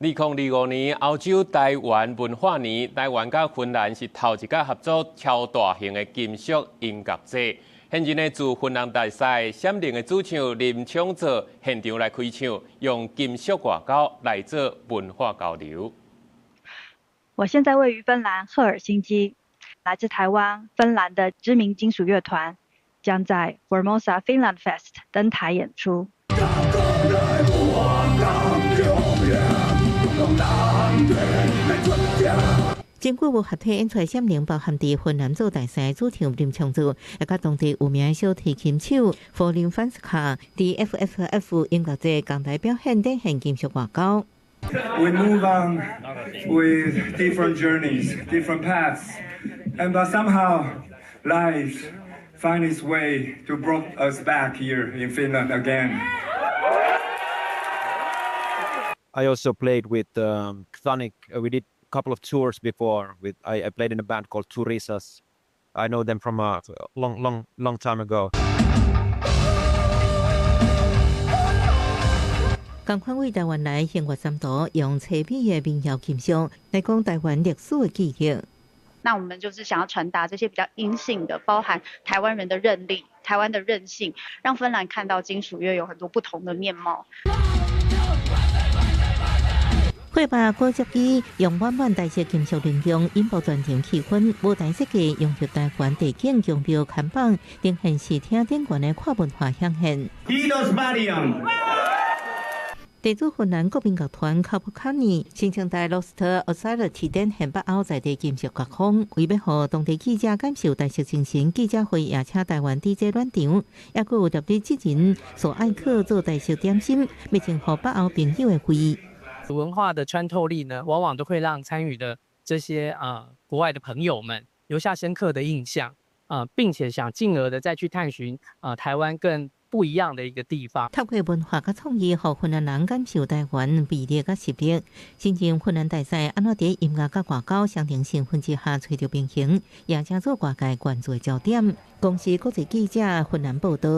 2025年欧洲台湾文化年，台湾甲芬兰是头一个合作超大型的金属音乐节。现今呢，自芬兰大赛闪灵的主唱林昌泽现场来开唱，用金属乐高来做文化交流。我现在位于芬兰赫尔辛基，来自台湾、芬兰的知名金属乐团将在 Formosa Finland Fest 登台演出。经过无合体演出闪灵，包含伫芬兰做大赛主唱林昌泽，也甲当地有名的小提琴手弗林范斯卡，伫 FFF 音乐节共台表现展现金属乐高。We move on with different journeys, different paths, but somehow life finds its way to bring us back here in Finland again. I also played with Chthonic. We did a couple of tours before. I played in a band called Turisas. I know them from a long time ago. 同款为台湾来献乐三度，用车皮的民谣金属来讲台湾历史的记忆。那我们就是想要传达这些比较阴性的，包含台湾人的韧力、台湾的韧性，让芬兰看到金属乐有很多不同的面貌。会把古乐机用满满大些金属能量，引爆全场气氛。舞台设计用着台湾地景强调看板，呈现视听电源的跨文化响现。地主芬兰国民乐团卡普卡尼新生代 Lost Authority 展现北欧在地金属乐风，为要让当地记者感受大式精神，记者会也请台湾 DJ 暖场，也有入地之人所爱去做大式点心，要情和北欧朋友的会议。文化的穿透力呢，往往都会让参与的这些国外的朋友们留下深刻的印象并且想进而的再去探寻台湾更不一样的一个地方。透过文化甲创意，让芬兰人感受台湾魅力甲实力。新进芬兰大赛安怎伫音乐甲外交相乘成分之下找到平衡，也成做外界关注的焦点。公司国际记者芬兰报道。